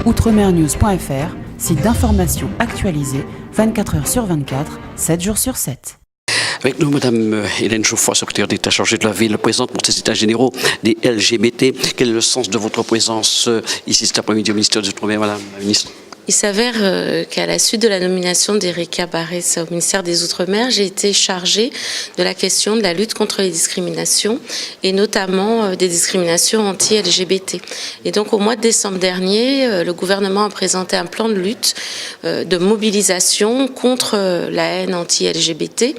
Outremernews.fr, site d'information actualisé 24 heures sur 24, 7 jours sur 7. Avec nous, Madame Hélène Geoffroy, secrétaire d'État chargée de la ville, présente pour ces états généraux des LGBT. Quel est le sens de votre présence ici cet après-midi au ministère des Outre-mer, Madame la ministre? Il s'avère qu'à la suite de la nomination d'Erika Barès au ministère des Outre-mer, j'ai été chargée de la question de la lutte contre les discriminations et notamment des discriminations anti-LGBT. Et donc au mois de décembre dernier, le gouvernement a présenté un plan de lutte, de mobilisation contre la haine anti-LGBT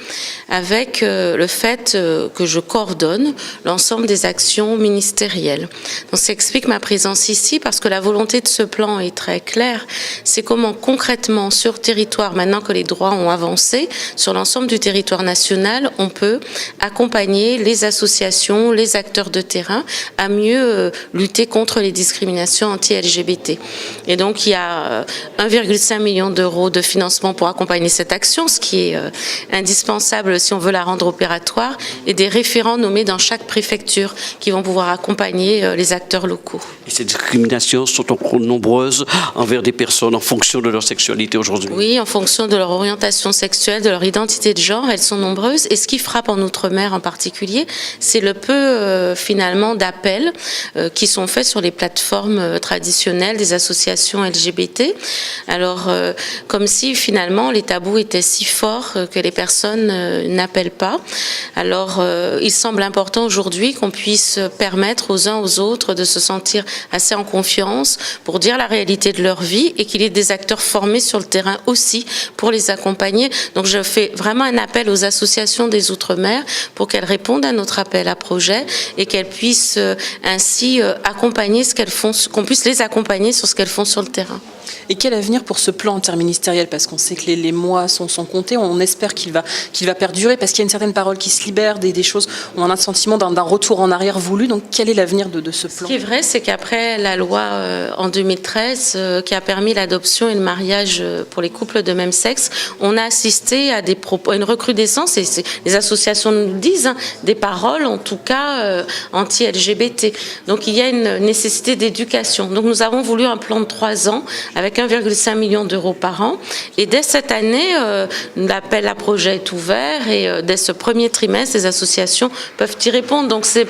avec le fait que je coordonne l'ensemble des actions ministérielles. Donc ça explique ma présence ici parce que la volonté de ce plan est très claire. C'est comment concrètement sur territoire, maintenant que les droits ont avancé, sur l'ensemble du territoire national, on peut accompagner les associations, les acteurs de terrain à mieux lutter contre les discriminations anti-LGBT. Et donc il y a 1,5 million d'euros de financement pour accompagner cette action, ce qui est indispensable si on veut la rendre opératoire, et des référents nommés dans chaque préfecture qui vont pouvoir accompagner les acteurs locaux. Et ces discriminations sont encore nombreuses envers des personnes en fonction de leur sexualité aujourd'hui? Oui, en fonction de leur orientation sexuelle, de leur identité de genre, elles sont nombreuses. Et ce qui frappe en Outre-mer en particulier, c'est le peu finalement d'appels qui sont faits sur les plateformes traditionnelles des associations LGBT. Alors, comme si finalement les tabous étaient si forts que les personnes n'appellent pas. Alors, il semble important aujourd'hui qu'on puisse permettre aux uns aux autres de se sentir assez en confiance pour dire la réalité de leur vie et qu'il y ait des acteurs formés sur le terrain aussi pour les accompagner. Donc je fais vraiment un appel aux associations des Outre-mer pour qu'elles répondent à notre appel à projet et qu'elles puissent ainsi accompagner ce qu'elles font, qu'on puisse les accompagner sur ce qu'elles font sur le terrain. Et quel avenir pour ce plan interministériel? Parce qu'on sait que les mois sont comptés, on espère qu'il va perdurer, parce qu'il y a une certaine parole qui se libère, des choses, on a un sentiment d'un retour en arrière voulu. Donc quel est l'avenir de ce plan? Ce qui est vrai, c'est qu'après la loi en 2013 qui a permis l'adoption et le mariage pour les couples de même sexe, on a assisté à une recrudescence, et les associations nous le disent, des paroles en tout cas anti-LGBT. Donc il y a une nécessité d'éducation. Donc nous avons voulu un plan de 3 ans avec 1,5 million d'euros par an. Et dès cette année, l'appel à projet est ouvert et dès ce premier trimestre, les associations peuvent y répondre. Donc c'est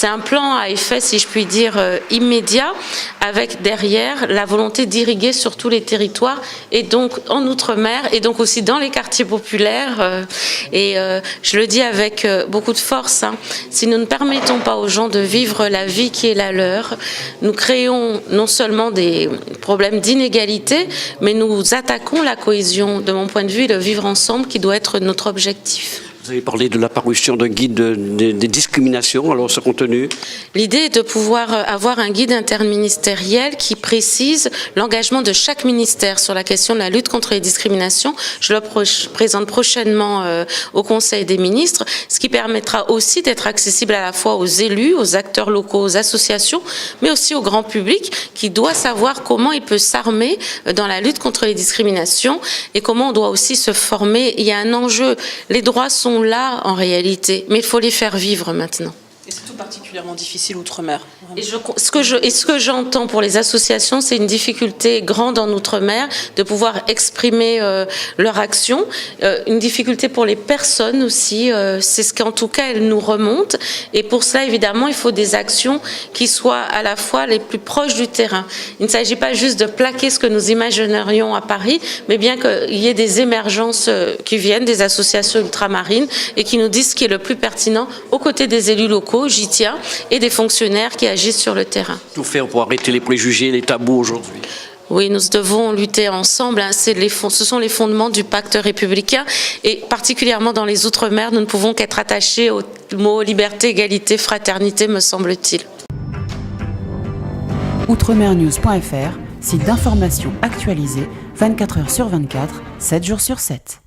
un plan à effet, si je puis dire, immédiat, avec derrière la volonté d'irriguer sur tous les territoires et donc en Outre-mer et donc aussi dans les quartiers populaires. Je le dis avec beaucoup de force, si nous ne permettons pas aux gens de vivre la vie qui est la leur, nous créons non seulement des problèmes d'inégalité, mais nous attaquons la cohésion, de mon point de vue, le vivre ensemble qui doit être notre objectif. Vous avez parlé de la parution d'un guide des discriminations, alors ce contenu? L'idée est de pouvoir avoir un guide interministériel qui précise l'engagement de chaque ministère sur la question de la lutte contre les discriminations. Je le présente prochainement au Conseil des ministres, ce qui permettra aussi d'être accessible à la fois aux élus, aux acteurs locaux, aux associations, mais aussi au grand public qui doit savoir comment il peut s'armer dans la lutte contre les discriminations et comment on doit aussi se former. Il y a un enjeu, les droits sont là en réalité, mais il faut les faire vivre maintenant. Et c'est tout particulièrement difficile outre-mer. Ce que j'entends pour les associations, c'est une difficulté grande en outre-mer de pouvoir exprimer leur action. Une difficulté pour les personnes aussi, c'est ce qu'en tout cas elles nous remontent. Et pour cela, évidemment, il faut des actions qui soient à la fois les plus proches du terrain. Il ne s'agit pas juste de plaquer ce que nous imaginerions à Paris, mais bien qu'il y ait des émergences qui viennent des associations ultramarines et qui nous disent ce qui est le plus pertinent aux côtés des élus locaux, j'y tiens, et des fonctionnaires qui agissent sur le terrain. Tout faire pour arrêter les préjugés, les tabous aujourd'hui. Oui, nous devons lutter ensemble. Ce sont les fondements du pacte républicain et particulièrement dans les Outre-mer, nous ne pouvons qu'être attachés aux mots liberté, égalité, fraternité, me semble-t-il. Outremernews.fr, site d'information actualisé 24 heures sur 24, 7 jours sur 7.